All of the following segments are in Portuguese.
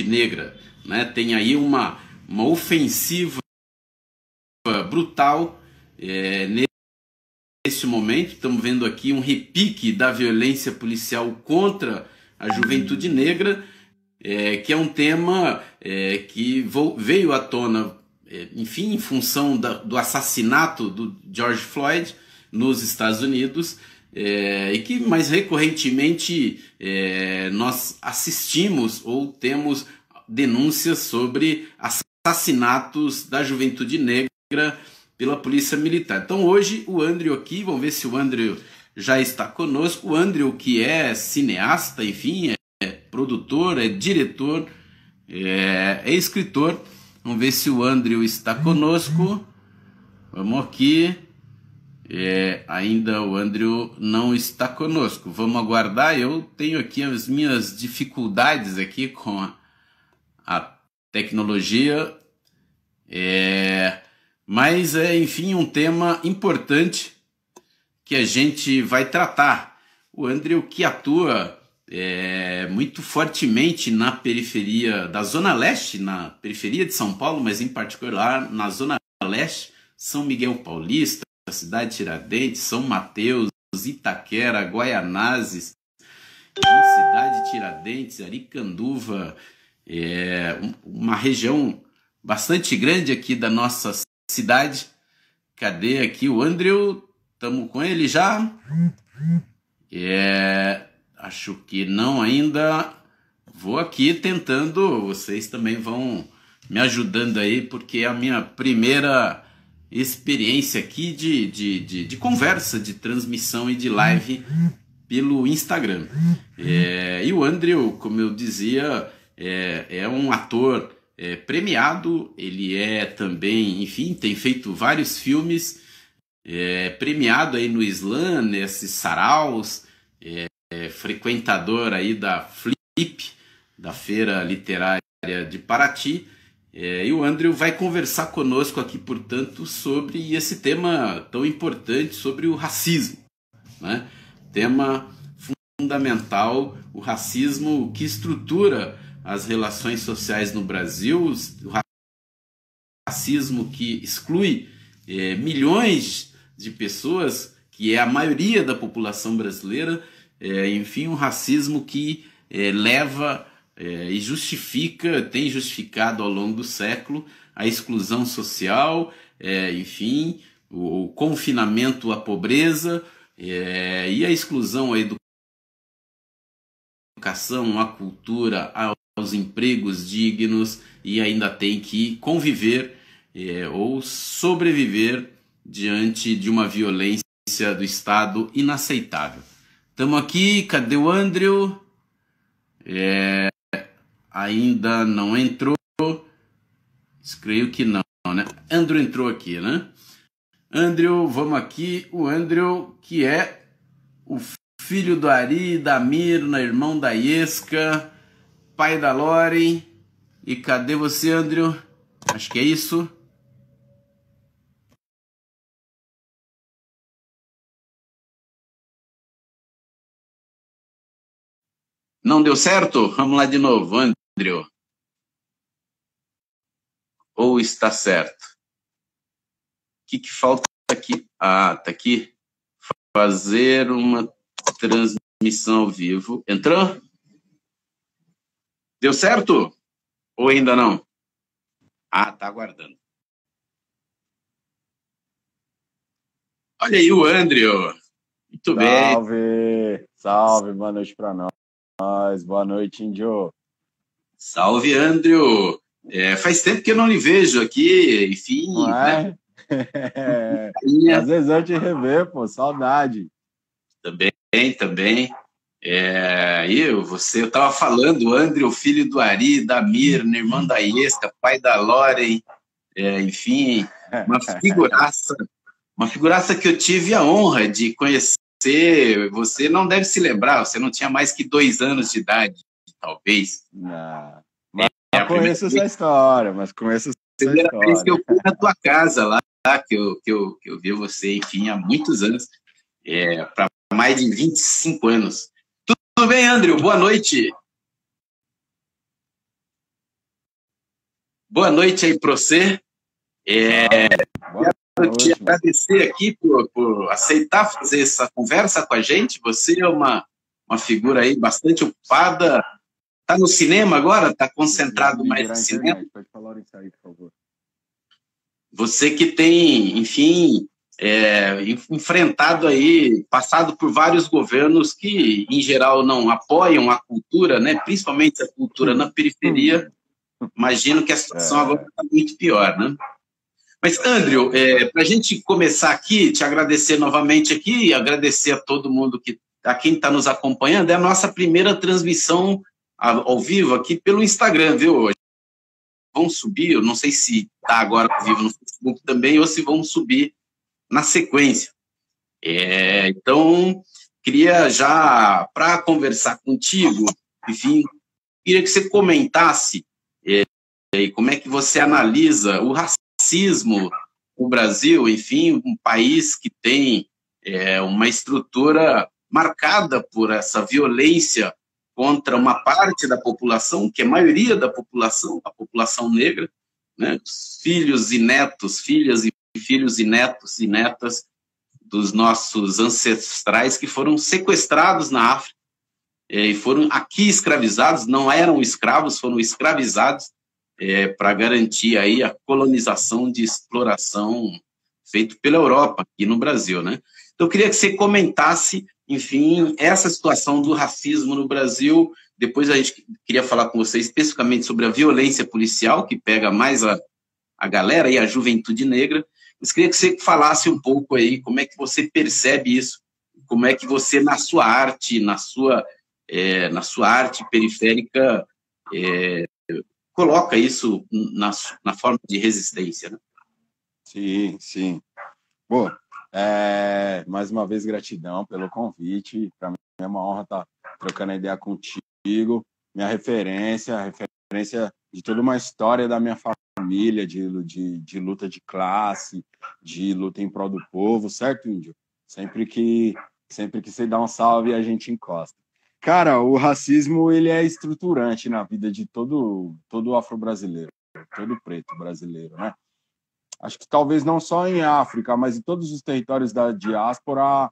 Negra, né? Tem aí uma ofensiva brutal neste momento. Estamos vendo aqui um repique da violência policial contra a juventude negra, que é um tema que veio à tona, enfim, em função do assassinato do George Floyd nos Estados Unidos, e que mais recorrentemente nós assistimos ou temos denúncias sobre assassinatos da juventude negra pela polícia militar. Então hoje o Andrew aqui, vamos ver se o Andrew já está conosco. O Andrew, que é cineasta, enfim, é produtor, é diretor, é escritor. Vamos ver se o Andrew está conosco. Vamos aqui. Ainda o Andrew não está conosco. Vamos aguardar. Eu tenho aqui as minhas dificuldades aqui com a tecnologia. Mas enfim, um tema importante que a gente vai tratar. O Andrew, que atua muito fortemente na periferia da Zona Leste, na periferia de São Paulo, mas em particular na Zona Leste, São Miguel Paulista, Cidade Tiradentes, São Mateus, Itaquera, Guaianazes, Cidade Tiradentes, Aricanduva, uma região bastante grande aqui da nossa cidade. Cadê aqui o Andrew? Estamos com ele já? Acho que não ainda. Vou aqui tentando, vocês também vão me ajudando aí, porque é a minha primeira experiência aqui de conversa, de transmissão e de live pelo Instagram. E o Andrew, como eu dizia, é um ator premiado. Ele também, enfim, tem feito vários filmes, premiado aí no slam, nesses saraus, frequentador aí da Flip, da Feira Literária de Paraty. E o Andrew vai conversar conosco aqui, portanto, sobre esse tema tão importante, sobre o racismo, né? Tema fundamental, o racismo que estrutura as relações sociais no Brasil, o racismo que exclui milhões de pessoas, que é a maioria da população brasileira, enfim, um racismo que leva e tem justificado ao longo do século a exclusão social, enfim, o confinamento à pobreza, e a exclusão à educação, à cultura, aos empregos dignos, e ainda tem que conviver ou sobreviver diante de uma violência do Estado inaceitável. Estamos aqui, cadê o Andrew? Ainda não entrou. Creio que não, né? Andrew entrou aqui, né? Andrew, vamos aqui. O Andrew, que é o filho do Ari, da Mirna, irmão da Iesca, pai da Loren. E cadê você, Andrew? Acho que é isso. Não deu certo? Vamos lá de novo, Andrew. Ou está certo? O que falta aqui? Ah, tá aqui. Fazer uma transmissão ao vivo. Entrou? Deu certo? Ou ainda não? Ah, tá aguardando. Olha aí o Andrew. Muito bem. Salve! Salve, boa noite para nós. Boa noite, Índio. Salve, Andrew. Faz tempo que eu não lhe vejo aqui, enfim. Não é? Né? Às vezes eu te rever, pô, saudade. Também. Eu estava falando, o Andrew, filho do Ari, da Mirna, irmã da Iesca, pai da Loren, enfim, uma figuraça que eu tive a honra de conhecer. Você não deve se lembrar, você não tinha mais que 2 anos de idade, talvez. Não. Mas conheço essa história, Primeira vez que eu fui na tua casa lá, que eu vi você, enfim, há muitos anos, para mais de 25 anos. Tudo bem, Andrew? Boa noite. Boa noite aí para você. Quero te agradecer aqui por aceitar fazer essa conversa com a gente. Você é uma figura aí bastante ocupada. Está no cinema agora? Está concentrado mais no cinema? Pode falar isso aí, por favor. Você que tem, enfim, enfrentado aí, passado por vários governos que, em geral, não apoiam a cultura, né? Principalmente a cultura na periferia. Imagino que a situação agora está muito pior, né? Mas, Andrew, para a gente começar aqui, te agradecer novamente aqui, agradecer a todo mundo a quem está nos acompanhando. É a nossa primeira transmissão ao vivo aqui pelo Instagram, viu? Hoje vão subir, eu não sei se está agora ao vivo no Facebook também ou se vão subir na sequência. Então, queria já, para conversar contigo, enfim, queria que você comentasse como é que você analisa o racismo no Brasil, enfim, um país que tem uma estrutura marcada por essa violência contra uma parte da população, que é a maioria da população, a população negra, né? Filhos e netos, filhas e filhos e netos e netas dos nossos ancestrais que foram sequestrados na África e foram aqui escravizados, não eram escravos, foram escravizados para garantir aí a colonização de exploração feito pela Europa aqui no Brasil, né? Então, eu queria que você comentasse, enfim, essa situação do racismo no Brasil. Depois a gente queria falar com você especificamente sobre a violência policial, que pega mais a galera e a juventude negra. Mas queria que você falasse um pouco aí como é que você percebe isso, como é que você, na sua arte, na sua arte periférica, coloca isso na forma de resistência, né? Sim, sim. Bom, mais uma vez, gratidão pelo convite. Para mim é uma honra estar trocando a ideia contigo. Minha referência, a referência de toda uma história da minha família, de luta de classe, de luta em prol do povo, certo, Índio? Sempre que você dá um salve, a gente encosta. Cara, o racismo, ele é estruturante na vida de todo afro-brasileiro, todo preto brasileiro, né? Acho que talvez não só em África, mas em todos os territórios da diáspora,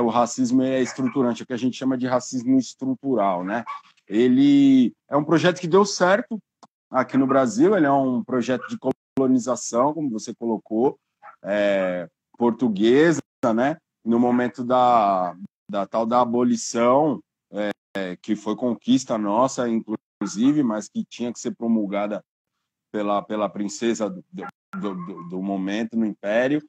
o racismo é estruturante, é o que a gente chama de racismo estrutural, né? Ele é um projeto que deu certo aqui no Brasil, ele é um projeto de colonização, como você colocou, portuguesa, né? No momento da tal da abolição, que foi conquista nossa, inclusive, mas que tinha que ser promulgada pela princesa do momento no Império,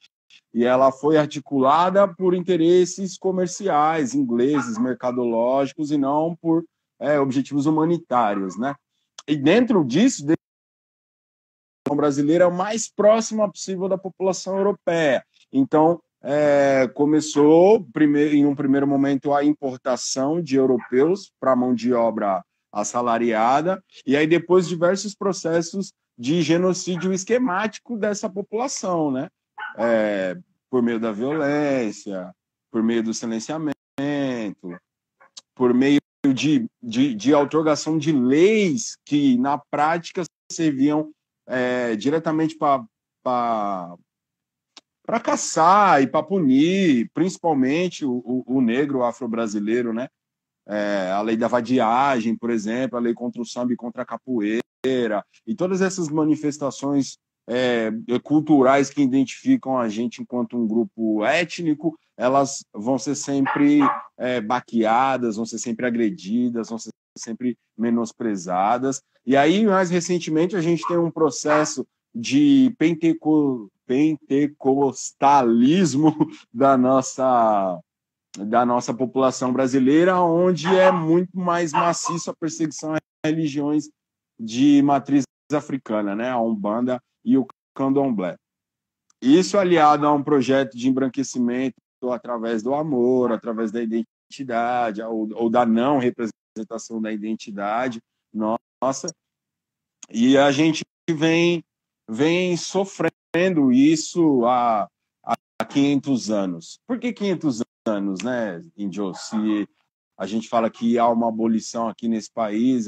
e ela foi articulada por interesses comerciais, ingleses, mercadológicos, e não por objetivos humanitários, né? E dentro disso, a brasileira é o mais próxima possível da população europeia. Então, começou, em um primeiro momento, a importação de europeus para a mão de obra assalariada, e aí depois diversos processos de genocídio esquemático dessa população, né? Por meio da violência, por meio do silenciamento, por meio de outorgação de leis que, na prática, serviam diretamente para caçar e para punir, principalmente o negro afro-brasileiro, né? A lei da vadiagem, por exemplo, a lei contra o samba e contra a capoeira, e todas essas manifestações culturais que identificam a gente enquanto um grupo étnico, elas vão ser sempre baqueadas, vão ser sempre agredidas, vão ser sempre menosprezadas. E aí, mais recentemente, a gente tem um processo de pentecostalismo da nossa população brasileira, onde é muito mais maciço a perseguição a religiões de matriz africana, né? A Umbanda e o Candomblé. Isso aliado a um projeto de embranquecimento através do amor, através da identidade, ou da não representação da identidade nossa, e a gente vem sofrendo isso há 500 anos. Por que 500 anos, né, Índio? Se a gente fala que há uma abolição aqui nesse país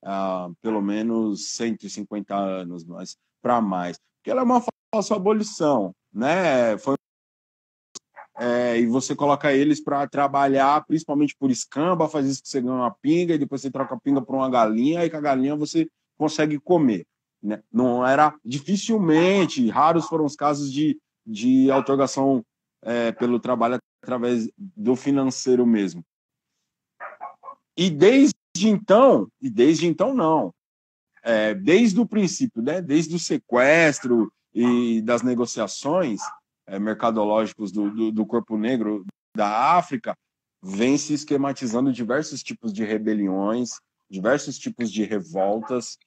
há pelo menos 150 anos, mas para mais. Porque ela é uma falsa abolição, né? E você coloca eles para trabalhar, principalmente por escamba, faz isso que você ganha uma pinga, e depois você troca a pinga por uma galinha, e com a galinha você consegue comer. Né? Não era, dificilmente, raros foram os casos de outorgação pelo trabalho através do financeiro mesmo. E desde então não. Desde o princípio, né? Desde o sequestro e das negociações mercadológicos do corpo negro da África, vem se esquematizando diversos tipos de rebeliões, diversos tipos de revoltas,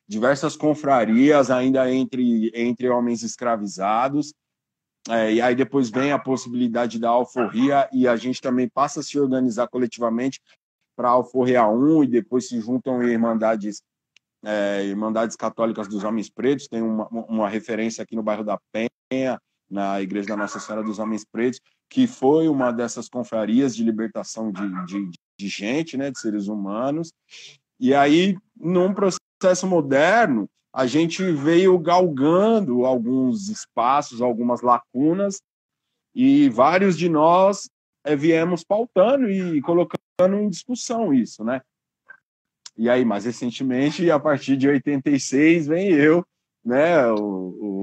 diversas confrarias ainda entre homens escravizados, e aí depois vem a possibilidade da alforria, e a gente também passa a se organizar coletivamente para alforrear e depois se juntam em irmandades católicas dos homens pretos. Tem uma referência aqui no bairro da Penha, na Igreja da Nossa Senhora dos Homens Pretos, que foi uma dessas confrarias de libertação de gente, né, de seres humanos. E aí, num processo moderno, a gente veio galgando alguns espaços, algumas lacunas, e vários de nós viemos pautando e colocando em discussão isso, né? E aí, mais recentemente, a partir de 86, vem eu, né? O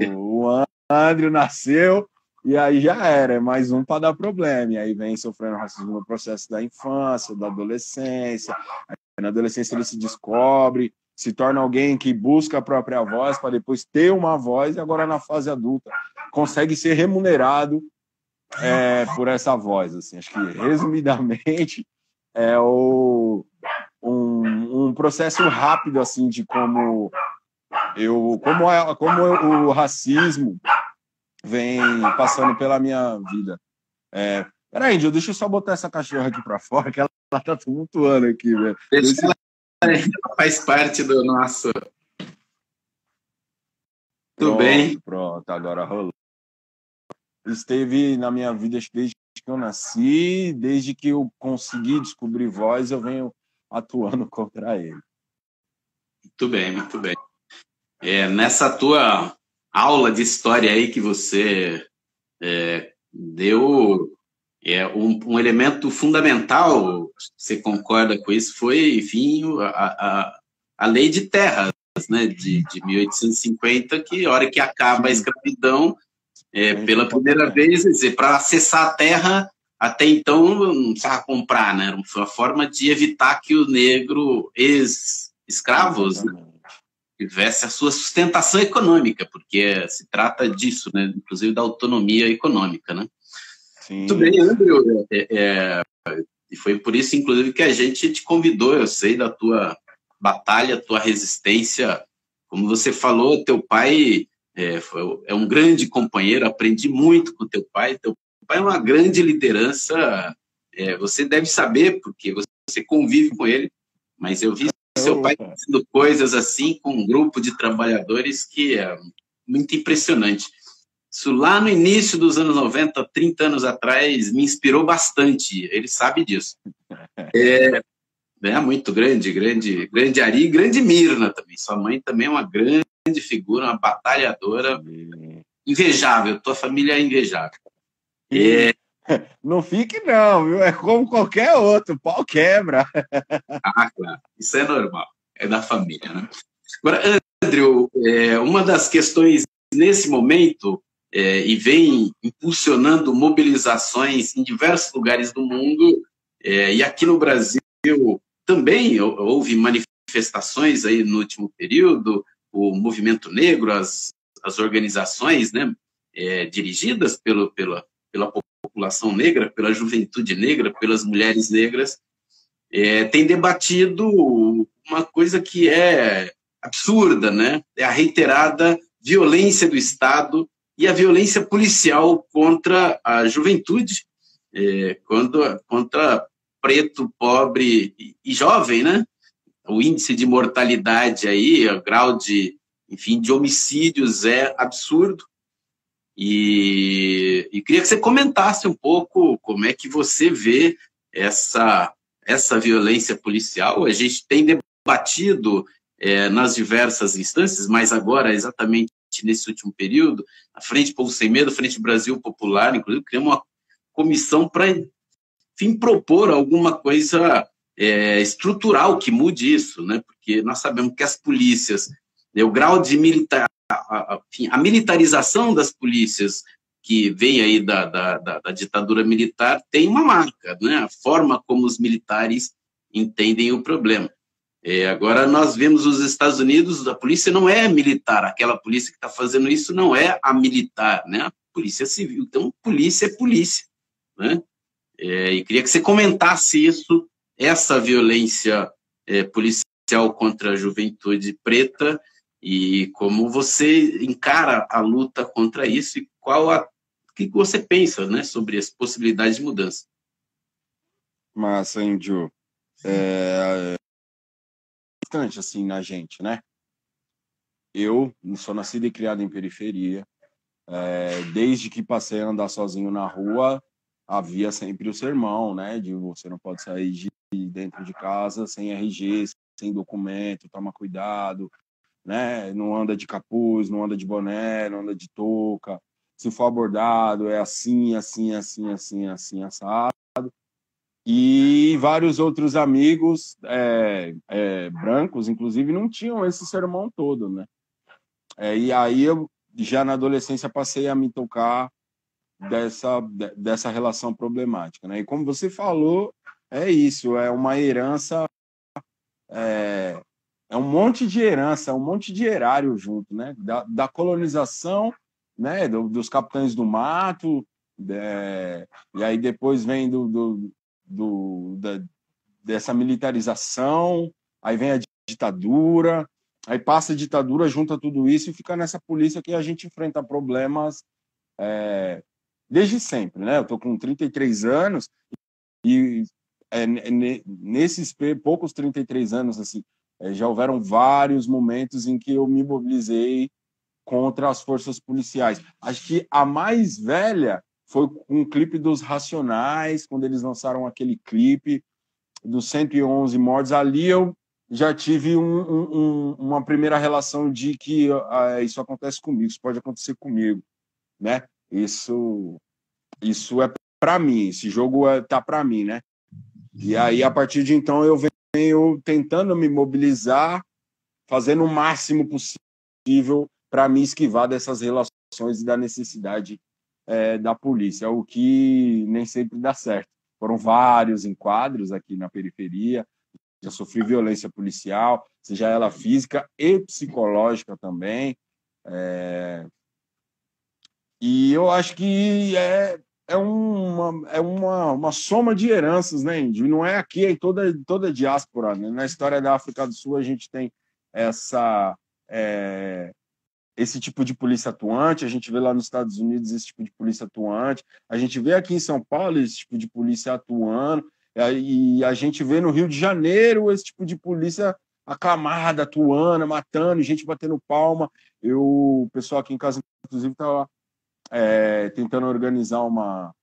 Andrew nasceu, e aí já era, é mais um para dar problema. E aí vem sofrendo racismo no processo da infância, da adolescência. Aí, na adolescência ele se descobre, se torna alguém que busca a própria voz para depois ter uma voz, e agora na fase adulta consegue ser remunerado por essa voz. Assim. Acho que, resumidamente, é um processo rápido assim de como o racismo vem passando pela minha vida. Peraí, Índio, deixa eu só botar essa cachorra aqui para fora, que ela tá tumultuando aqui, velho. Ela faz parte do nosso... Tudo bem. Pronto, agora rolou. Esteve na minha vida desde que eu nasci, desde que eu consegui descobrir voz, eu venho atuando contra ele. Muito bem, muito bem. Nessa tua aula de história aí que você deu, um elemento fundamental, você concorda com isso, foi, enfim, a lei de terras, né, de 1850, que a hora que acaba a escravidão, pela primeira vez, para acessar a terra, até então não precisava comprar, né? Foi uma forma de evitar que o negro, ex-escravos, né, tivesse a sua sustentação econômica, porque se trata disso, né? Inclusive da autonomia econômica, né? Sim. Muito bem, Andrew. E foi por isso, inclusive, que a gente te convidou. Eu sei da tua batalha, tua resistência. Como você falou, teu pai é um grande companheiro, aprendi muito com teu pai. Teu pai é uma grande liderança. Você deve saber, porque você convive com ele, mas eu vi seu pai fazendo coisas assim com um grupo de trabalhadores que é muito impressionante. Isso lá no início dos anos 90, 30 anos atrás, me inspirou bastante. Ele sabe disso. Muito grande Ari e grande Mirna também. Sua mãe também é uma grande figura, uma batalhadora invejável. Tua família é invejável. Não fique não, viu? É como qualquer outro, o pau quebra. Claro. Isso é normal. É da família, né? Agora, Andrew, uma das questões nesse momento, e vem impulsionando mobilizações em diversos lugares do mundo, e aqui no Brasil também houve manifestações aí no último período, o movimento negro, as organizações, né, dirigidas pela população negra, pela juventude negra, pelas mulheres negras, têm debatido uma coisa que é absurda, né? É a reiterada violência do Estado e a violência policial contra a juventude, contra preto, pobre e jovem, né? O índice de mortalidade aí, o grau de homicídios é absurdo. E queria que você comentasse um pouco como é que você vê essa violência policial. A gente tem combatido nas diversas instâncias, mas agora, exatamente nesse último período, a Frente Povo Sem Medo, a Frente Brasil Popular, inclusive, criou uma comissão para, enfim, propor alguma coisa estrutural que mude isso, né? Porque nós sabemos que as polícias, o grau de a militarização das polícias que vem aí da ditadura militar tem uma marca, né? A forma como os militares entendem o problema. Agora nós vemos os Estados Unidos, a polícia não é militar, aquela polícia que está fazendo isso não é a militar, né? A polícia civil. Então, polícia é polícia, né? E queria que você comentasse isso, essa violência policial contra a juventude preta e como você encara a luta contra isso e o que você pensa, né, sobre as possibilidades de mudança. Massa, Índio. Bastante assim na gente, né? Eu sou nascido e criado em periferia. Desde que passei a andar sozinho na rua, havia sempre o sermão, né? De você não pode sair de dentro de casa sem RG, sem documento, toma cuidado, né? Não anda de capuz, não anda de boné, não anda de touca. Se for abordado, é assim, assim, assim, assim, assim, assado. E vários outros amigos brancos, inclusive, não tinham esse sermão todo, né? E aí eu, já na adolescência, passei a me tocar dessa relação problemática, né? E como você falou, é isso, é uma herança, é um monte de herança, é um monte de erário junto, né? Da colonização, né? Dos capitães do mato, e aí depois vem dessa militarização, aí vem a ditadura, aí passa a ditadura, junta tudo isso e fica nessa polícia que a gente enfrenta problemas desde sempre, né? Eu tô com 33 anos e nesses poucos 33 anos, assim, já houveram vários momentos em que eu me mobilizei contra as forças policiais. Acho que a mais velha foi um clipe dos Racionais, quando eles lançaram aquele clipe dos 111 mortos. Ali eu já tive uma primeira relação de que isso acontece comigo, isso pode acontecer comigo, né? Isso é para mim, esse jogo tá para mim, né? E aí, a partir de então, eu venho tentando me mobilizar, fazendo o máximo possível para me esquivar dessas relações e da necessidade da polícia, o que nem sempre dá certo. Foram vários enquadros aqui na periferia, já sofri violência policial, seja ela física e psicológica também. E eu acho que é uma soma de heranças, né, Índio? Não é aqui, é em toda a diáspora, né? Na história da África do Sul, a gente tem esse tipo de polícia atuante, a gente vê lá nos Estados Unidos esse tipo de polícia atuante, a gente vê aqui em São Paulo esse tipo de polícia atuando, e a gente vê no Rio de Janeiro esse tipo de polícia aclamada, atuando, matando, gente batendo palma. O pessoal aqui em casa, inclusive, estava tentando organizar uma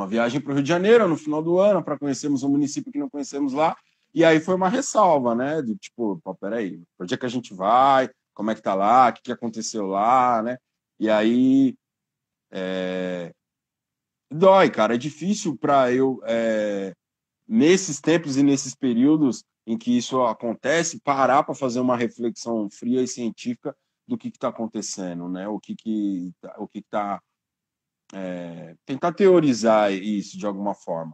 viagem para o Rio de Janeiro no final do ano, para conhecermos um município que não conhecemos lá. E aí foi uma ressalva, né? Do tipo, pô, peraí, para onde é que a gente vai? Como é que tá lá? O que aconteceu lá, né? E aí dói, cara. É difícil para eu, nesses tempos e nesses períodos em que isso acontece, parar para fazer uma reflexão fria e científica do que está acontecendo, né? O que está tentar teorizar isso de alguma forma.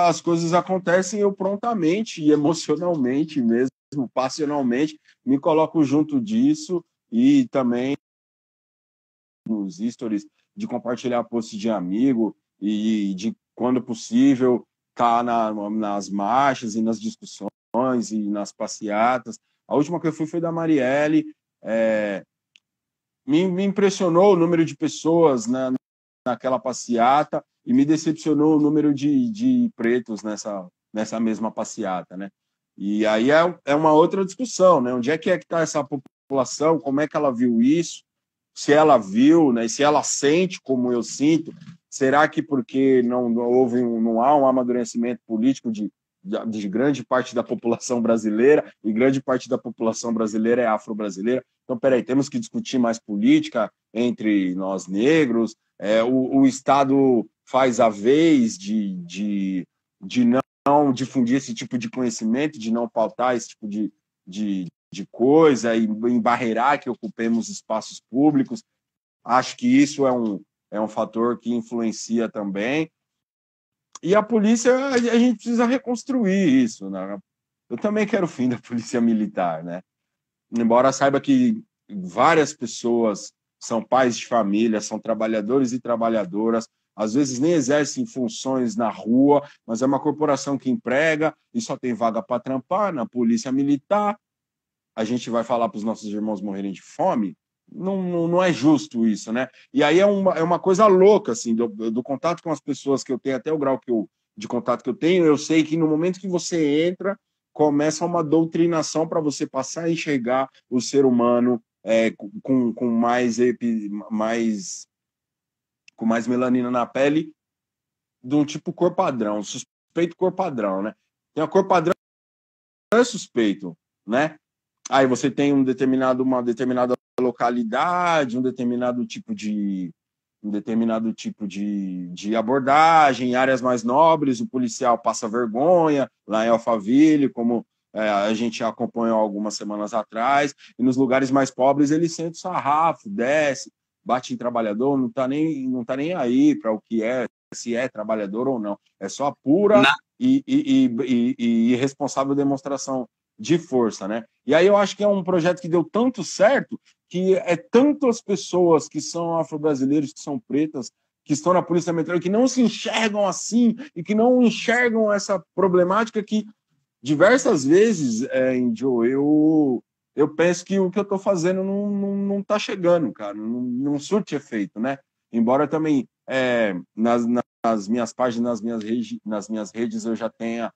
As coisas acontecem, eu prontamente e emocionalmente mesmo, passionalmente, me coloco junto disso e também nos stories de compartilhar posts de amigo e de, quando possível, estar nas marchas e nas discussões e nas passeatas. A última que eu fui foi da Marielle. Me impressionou o número de pessoas naquela passeata e me decepcionou o número de pretos nessa mesma passeata, né? E aí é uma outra discussão, né? Onde é que está essa população? Como é que ela viu isso? Se ela viu, né? Se ela sente como eu sinto, será que porque não há um amadurecimento político de de grande parte da população brasileira, e grande parte da população brasileira é afro-brasileira. Então, peraí, temos que discutir mais política entre nós negros. O Estado faz a vez de não difundir esse tipo de conhecimento, de não pautar esse tipo de coisa e embarrear que ocupemos espaços públicos. Acho que isso é um fator que influencia também. E a polícia, a gente precisa reconstruir isso, né? Eu também quero o fim da polícia militar, né? Embora saiba que várias pessoas são pais de família, são trabalhadores e trabalhadoras, às vezes nem exercem funções na rua, mas é uma corporação que emprega e só tem vaga para trampar na polícia militar. A gente vai falar para os nossos irmãos morrerem de fome? Não é justo isso, né? E aí é uma coisa louca, assim, do contato com as pessoas que eu tenho, até o grau de contato que eu tenho, eu sei que no momento que você entra, começa uma doutrinação para você passar a enxergar o ser humano com mais melanina na pele, de um tipo cor padrão, suspeito cor padrão, né? Tem a cor padrão, é suspeito, né? Aí você tem uma determinada localidade, um determinado tipo de abordagem, em áreas mais nobres, o policial passa vergonha, lá em Alphaville, como a gente acompanhou algumas semanas atrás, e nos lugares mais pobres ele sente o sarrafo, desce, bate em trabalhador, não tá nem aí para o que é, se é trabalhador ou não, é só pura e irresponsável demonstração de força, né? E aí eu acho que é um projeto que deu tanto certo que é tantas pessoas que são afro-brasileiros, que são pretas, que estão na Polícia Militar, que não se enxergam assim e que não enxergam essa problemática que diversas vezes, Índio, eu penso que o que eu estou fazendo não está chegando, cara, não surte efeito, né? Embora também nas minhas páginas, nas minhas redes eu já tenha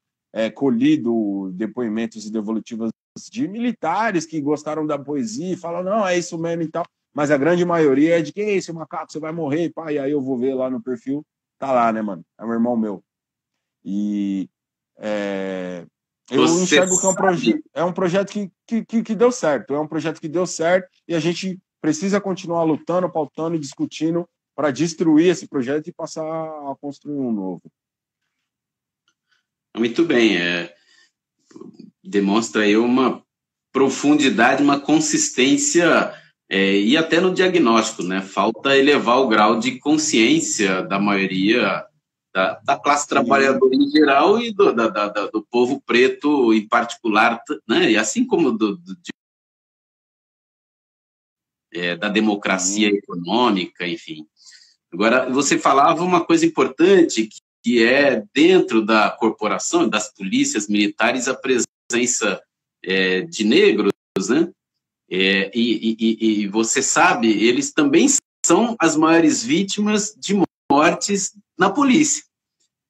colhido depoimentos e devolutivas de militares que gostaram da poesia e falam, não, é isso mesmo e tal, mas a grande maioria é de que esse macaco, você vai morrer, pai, e aí eu vou ver lá no perfil, tá lá, né, mano? É um irmão meu. E eu enxergo que é um projeto que deu certo, é um projeto que deu certo e a gente precisa continuar lutando, pautando e discutindo para destruir esse projeto e passar a construir um novo. Muito bem, demonstra aí uma profundidade, uma consistência e até no diagnóstico, né? Falta elevar o grau de consciência da maioria da classe trabalhadora em geral e do povo preto em particular, né? E assim como da democracia econômica, enfim. Agora, você falava uma coisa importante, que é dentro da corporação, das polícias militares, a presença de negros, né? E você sabe, eles também são as maiores vítimas de mortes na polícia.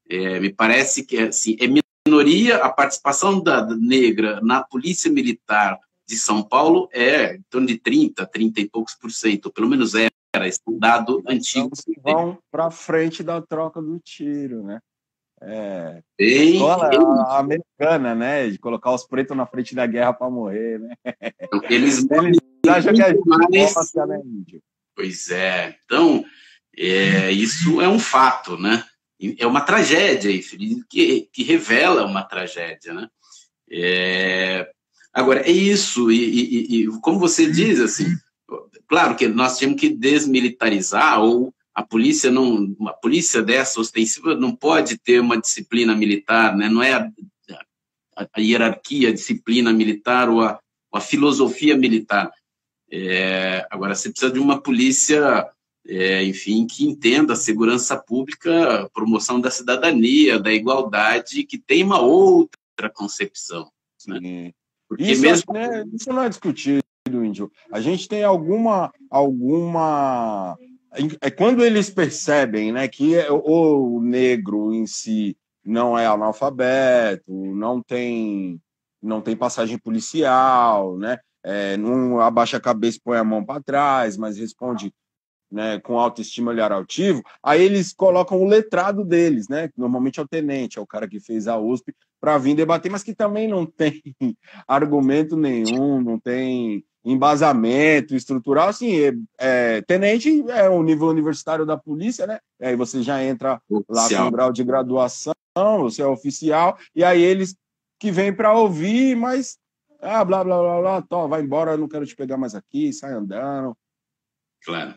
Me parece que assim, é minoria, a participação da negra na polícia militar de São Paulo é em torno de 30 e poucos %, ou pelo menos era esse dado antigo. Vão para frente da troca do tiro, né? Escola americana, né? De colocar os pretos na frente da guerra para morrer, né? Eles acham que a gente gosta, né, Índio? Pois é. Então, isso é um fato, né? É uma tragédia, que revela uma tragédia, né? Agora, é isso, e como você diz, assim, claro que nós temos que desmilitarizar, ou a polícia uma polícia dessa ostensiva não pode ter uma disciplina militar, né? Não é a hierarquia, a disciplina militar ou a filosofia militar. Agora, você precisa de uma polícia, enfim, que entenda a segurança pública, a promoção da cidadania, da igualdade, que tem uma outra concepção, né? Porque isso, mesmo... isso não é discutido, Índio. A gente tem alguma quando eles percebem, né, que o negro em si não é analfabeto, não tem passagem policial, né, não abaixa a cabeça e põe a mão para trás, mas responde, né, com autoestima olhar altivo, aí eles colocam o letrado deles, né, que normalmente é o tenente, é o cara que fez a USP, para vir debater, mas que também não tem argumento nenhum, não tem embasamento estrutural. Assim, tenente é o nível universitário da polícia, né? Aí você já entra lá com um grau de graduação, você é oficial, e aí eles que vêm para ouvir, mas blá, blá, blá, blá, tó, vai embora, eu não quero te pegar mais aqui, sai andando. Claro.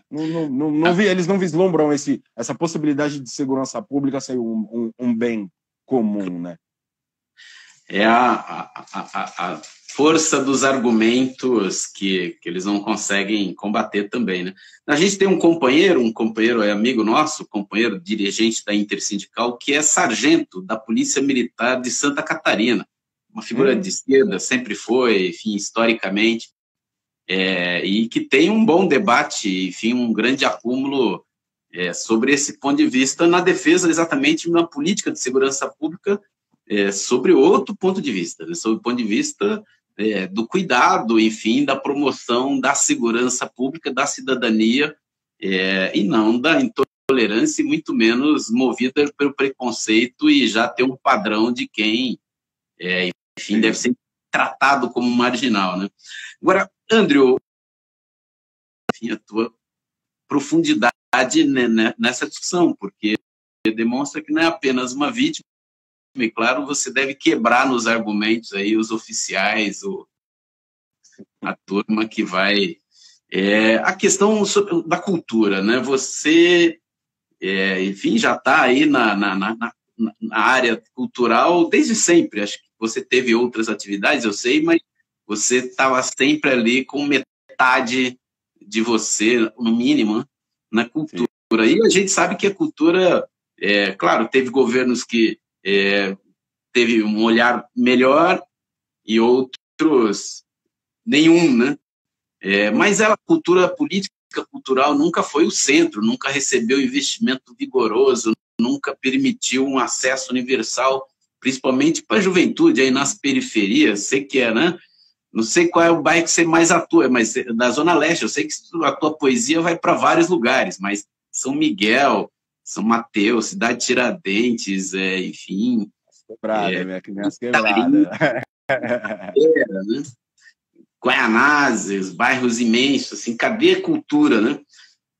Eles não vislumbram essa possibilidade de segurança pública ser um bem comum, né? É a força dos argumentos que eles não conseguem combater também, né? A gente tem um companheiro é amigo nosso, companheiro dirigente da Intersindical, que é sargento da Polícia Militar de Santa Catarina, uma figura de esquerda, sempre foi, enfim, historicamente, e que tem um bom debate, enfim, um grande acúmulo sobre esse ponto de vista na defesa exatamente de uma política de segurança pública sobre outro ponto de vista, né? Sobre o ponto de vista do cuidado, enfim, da promoção da segurança pública, da cidadania, e não da intolerância, e muito menos movida pelo preconceito e já ter um padrão de quem, enfim, deve ser tratado como marginal, né? Agora, Andrew, enfim, a tua profundidade nessa discussão, porque demonstra que não é apenas uma vítima, e claro, você deve quebrar nos argumentos aí os oficiais, a turma que vai... a questão da cultura, né? Você, enfim, já está aí na área cultural desde sempre. Acho que você teve outras atividades, eu sei, mas você estava sempre ali com metade de você, no mínimo, na cultura. Sim. E a gente sabe que a cultura, claro, teve governos que teve um olhar melhor e outros nenhum, né? Mas a cultura política, cultural nunca foi o centro, nunca recebeu investimento vigoroso, nunca permitiu um acesso universal, principalmente para a juventude aí nas periferias. Sei que né? Não sei qual é o bairro que você mais atua, mas da Zona Leste, eu sei que a tua poesia vai para vários lugares, mas São Miguel, São Mateus, Cidade Tiradentes, enfim... Quebrada, que nem as quebradas. Né? Guaianazes, bairros imensos, assim, cadê a cultura, né?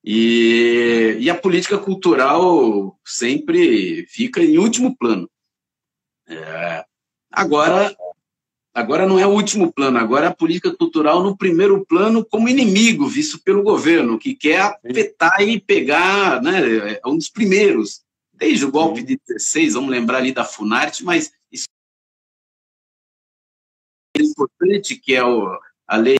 E a política cultural sempre fica em último plano. Agora não é o último plano, agora a política cultural no primeiro plano como inimigo, visto pelo governo, que quer afetar e pegar, né, um dos primeiros, desde o golpe de 16, vamos lembrar ali da Funarte, mas isso é importante, que é a lei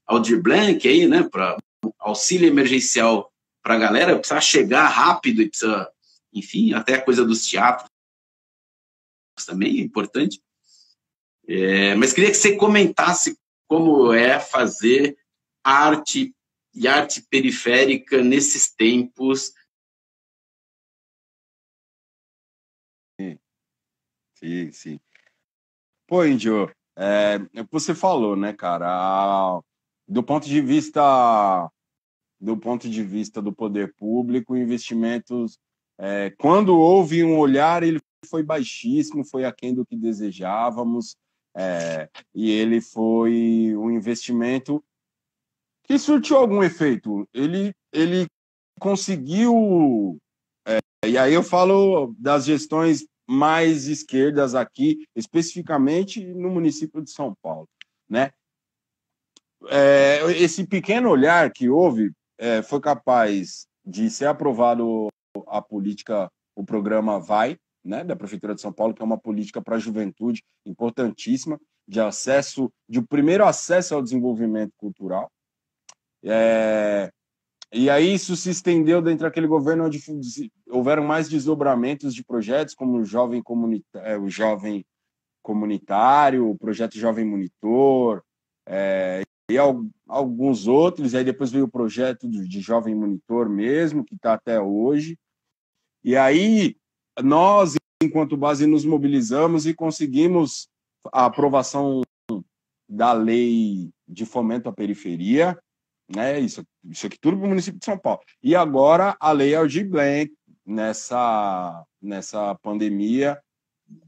Aldir Blanc, aí, né, para auxílio emergencial para a galera, precisa chegar rápido, e precisa, enfim, até a coisa dos teatros também é importante. Mas queria que você comentasse como é fazer arte e arte periférica nesses tempos. Sim. Pô, Índio, é o que você falou, né, cara? Do ponto de vista do poder público, investimentos, quando houve um olhar, ele foi baixíssimo, foi aquém do que desejávamos, e ele foi um investimento que surtiu algum efeito. Ele conseguiu, e aí eu falo das gestões mais esquerdas aqui, especificamente no município de São Paulo, né? Esse pequeno olhar que houve foi capaz de ser aprovado a política, o programa Vai, né, da Prefeitura de São Paulo, que é uma política para a juventude importantíssima, de primeiro acesso ao desenvolvimento cultural. E aí isso se estendeu dentro daquele governo onde houveram mais desdobramentos de projetos, como o Jovem Comunitário, o Projeto Jovem Monitor, e alguns outros. Aí depois veio o projeto de Jovem Monitor mesmo, que está até hoje. E aí nós, enquanto base, nos mobilizamos e conseguimos a aprovação da lei de fomento à periferia, né? Isso aqui tudo para o município de São Paulo. E agora a lei Aldir Blanc, nessa pandemia,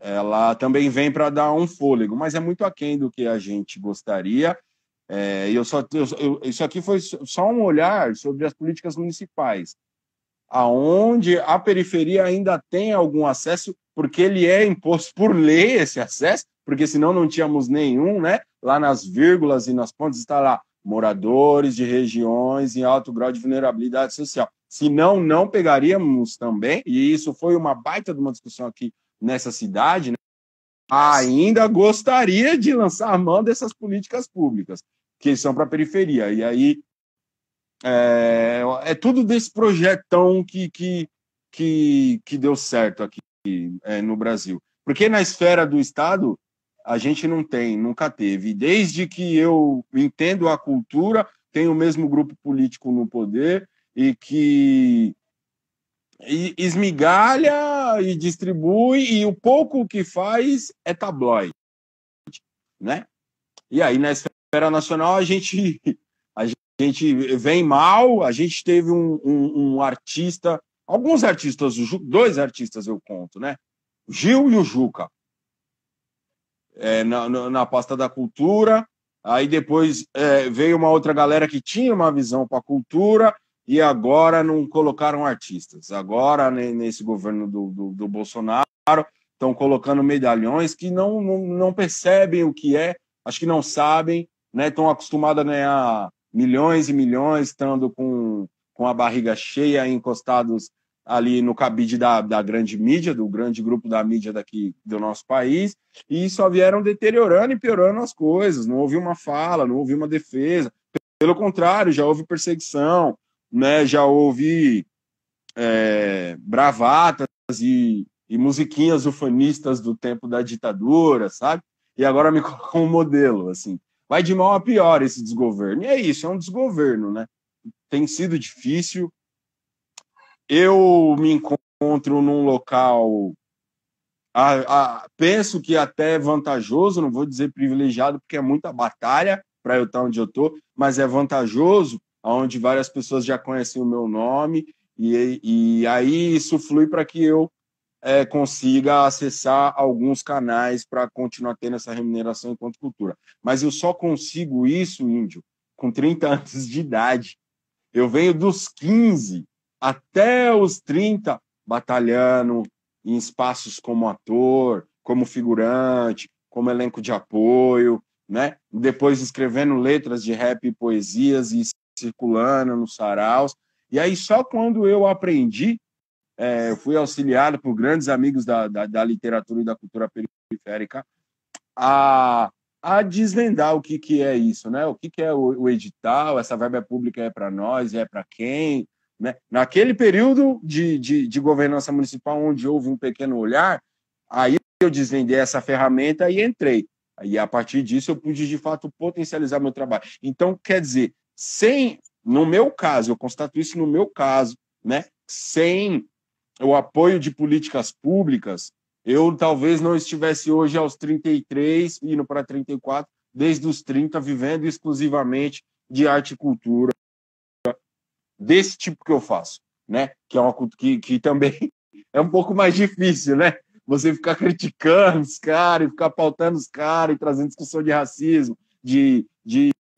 ela também vem para dar um fôlego, mas é muito aquém do que a gente gostaria. Isso aqui foi só um olhar sobre as políticas municipais, aonde a periferia ainda tem algum acesso, porque ele é imposto por lei esse acesso, porque senão não tínhamos nenhum, né? Lá nas vírgulas e nas pontes está lá, moradores de regiões em alto grau de vulnerabilidade social. Senão, não pegaríamos também, e isso foi uma baita de uma discussão aqui nessa cidade, né? Ainda gostaria de lançar a mão dessas políticas públicas, que são para a periferia. E aí é tudo desse projetão que deu certo aqui no Brasil. Porque na esfera do Estado, a gente não tem, nunca teve. Desde que eu entendo a cultura, tem o mesmo grupo político no poder e que esmigalha e distribui, e o pouco que faz é tabloide, né? E aí, na esfera nacional, a gente vem mal. A gente teve um artista, alguns artistas, dois artistas eu conto, né? O Gil e o Juca, na pasta da cultura. Aí depois veio uma outra galera que tinha uma visão para a cultura e agora não colocaram artistas. Agora, nesse governo do Bolsonaro, estão colocando medalhões que não percebem o que é, acho que não sabem, né? Estão acostumados a ganhar milhões e milhões, estando com a barriga cheia, encostados ali no cabide da grande mídia, do grande grupo da mídia daqui do nosso país, e só vieram deteriorando e piorando as coisas. Não houve uma fala, não houve uma defesa. Pelo contrário, já houve perseguição, né? Já houve bravatas e musiquinhas ufanistas do tempo da ditadura, sabe? E agora me colocou um modelo, assim. Vai de mal a pior esse desgoverno. E é isso, é um desgoverno, né? Tem sido difícil. Eu me encontro num local, penso que até vantajoso, não vou dizer privilegiado, porque é muita batalha para eu estar onde eu estou, mas é vantajoso, onde várias pessoas já conhecem o meu nome, e aí isso flui para que eu consiga acessar alguns canais para continuar tendo essa remuneração enquanto cultura. Mas eu só consigo isso, Índio, com 30 anos de idade. Eu venho dos 15 até os 30 batalhando em espaços como ator, como figurante, como elenco de apoio, né? Depois escrevendo letras de rap e poesias e circulando nos saraus. E aí só quando eu aprendi, fui auxiliado por grandes amigos da literatura e da cultura periférica a desvendar o que é isso, né? O que é o edital, essa verba pública é para nós, é para quem, né? Naquele período de governança municipal, onde houve um pequeno olhar, aí eu desvendei essa ferramenta e entrei. E a partir disso eu pude, de fato, potencializar meu trabalho. Então, quer dizer, no meu caso, eu constato isso no meu caso, né? Sem o apoio de políticas públicas, eu talvez não estivesse hoje aos 33, indo para 34, desde os 30, vivendo exclusivamente de arte e cultura, desse tipo que eu faço, né? Que é uma que também é um pouco mais difícil, né? Você ficar criticando os caras, ficar pautando os caras e trazendo discussão de racismo, de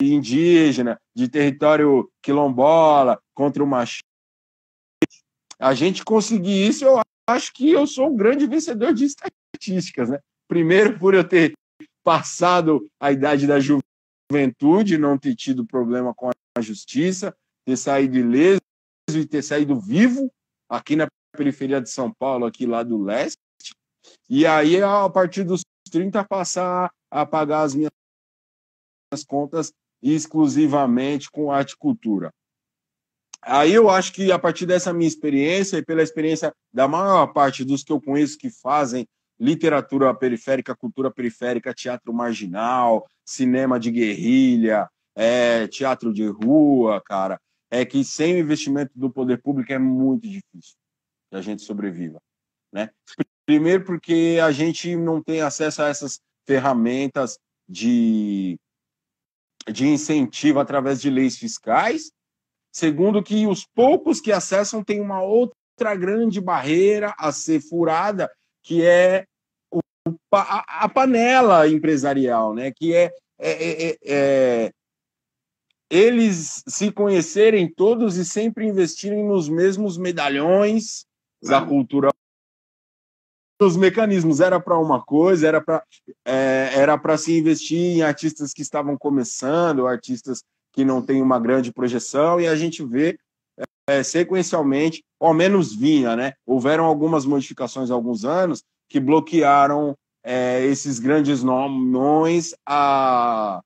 indígena, de território quilombola, contra o machismo. A gente conseguir isso, eu acho que eu sou um grande vencedor de estatísticas, né? Primeiro, por eu ter passado a idade da juventude, não ter tido problema com a justiça, ter saído ileso e ter saído vivo aqui na periferia de São Paulo, aqui lá do leste. E aí, a partir dos 30, passar a pagar as minhas contas exclusivamente com arte e cultura. Aí eu acho que, a partir dessa minha experiência e pela experiência da maior parte dos que eu conheço que fazem literatura periférica, cultura periférica, teatro marginal, cinema de guerrilha, teatro de rua, cara, é que sem o investimento do poder público é muito difícil que a gente sobreviva, né? Primeiro porque a gente não tem acesso a essas ferramentas de incentivo através de leis fiscais. Segundo, que os poucos que acessam têm uma outra grande barreira a ser furada, que é a panela empresarial, né? Que eles se conhecerem todos e sempre investirem nos mesmos medalhões da cultura. Os mecanismos era para uma coisa, era para se investir em artistas que estavam começando, artistas que não têm uma grande projeção, e a gente vê sequencialmente, ao menos vinha, né? Houveram algumas modificações há alguns anos que bloquearam esses grandes nomes a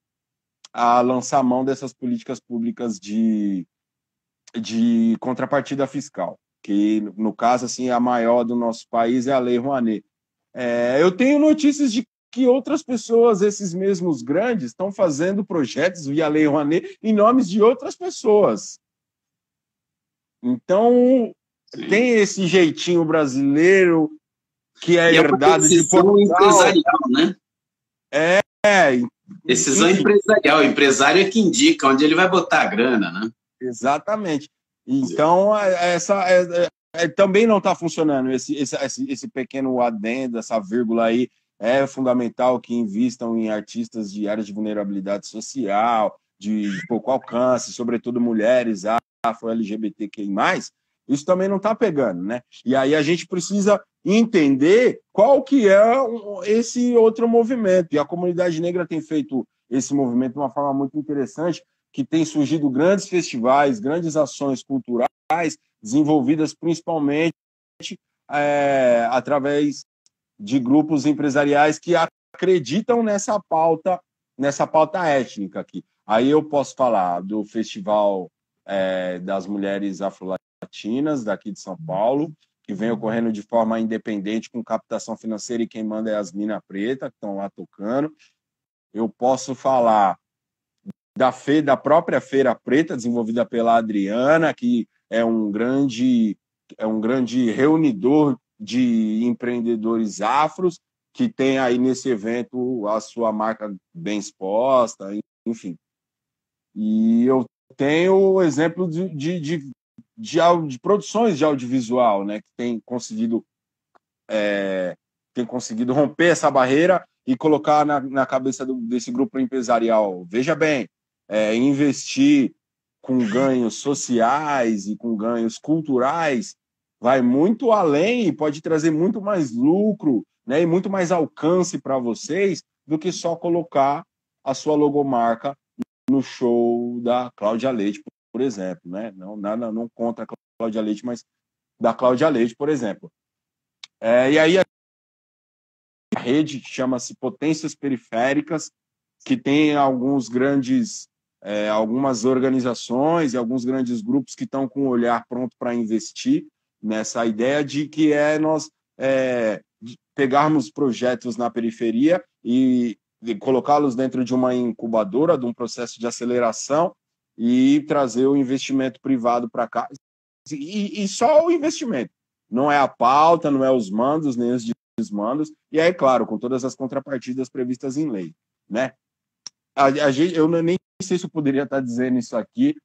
lançar mão dessas políticas públicas de contrapartida fiscal, que, no caso, assim, a maior do nosso país é a Lei Rouanet. Eu tenho notícias de que outras pessoas, esses mesmos grandes, estão fazendo projetos via Lei Rouanet em nomes de outras pessoas. Então, tem esse jeitinho brasileiro que é herdado de Portugal. Empresarial, né? Decisão empresarial. O empresário é que indica onde ele vai botar a grana, né? Exatamente. Então, também não está funcionando esse pequeno adendo, essa vírgula aí. É fundamental que invistam em artistas de áreas de vulnerabilidade social, de pouco alcance, sobretudo mulheres, afro, LGBTQI+. Isso também não está pegando, né? E aí a gente precisa entender qual que é esse outro movimento. E a comunidade negra tem feito esse movimento de uma forma muito interessante, que tem surgido grandes festivais, grandes ações culturais, desenvolvidas principalmente através de grupos empresariais que acreditam nessa pauta étnica aqui. Aí eu posso falar do Festival das Mulheres Afro-Latinas, daqui de São Paulo, que vem ocorrendo de forma independente, com captação financeira, e quem manda é as Mina Preta, que estão lá tocando. Eu posso falar da própria Feira Preta, desenvolvida pela Adriana, que é um grande reunidor de empreendedores afros, que tem aí nesse evento a sua marca bem exposta, enfim. E eu tenho o exemplo de produções de audiovisual, né, que tem conseguido romper essa barreira e colocar na cabeça desse grupo empresarial. Veja bem, investir com ganhos sociais e com ganhos culturais vai muito além e pode trazer muito mais lucro, né, e muito mais alcance para vocês do que só colocar a sua logomarca no show da Cláudia Leite, por exemplo, né? Não contra a Cláudia Leite, mas da Cláudia Leite, por exemplo. E aí a rede que chama-se Potências Periféricas, que tem algumas organizações e alguns grandes grupos que estão com o olhar pronto para investir nessa ideia de que nós pegarmos projetos na periferia e colocá-los dentro de uma incubadora, de um processo de aceleração, e trazer o investimento privado para cá. E só o investimento. Não é a pauta, não é os mandos, nem os desmandos. E aí, claro, com todas as contrapartidas previstas em lei, né? Eu nem sei se eu poderia estar dizendo isso aqui,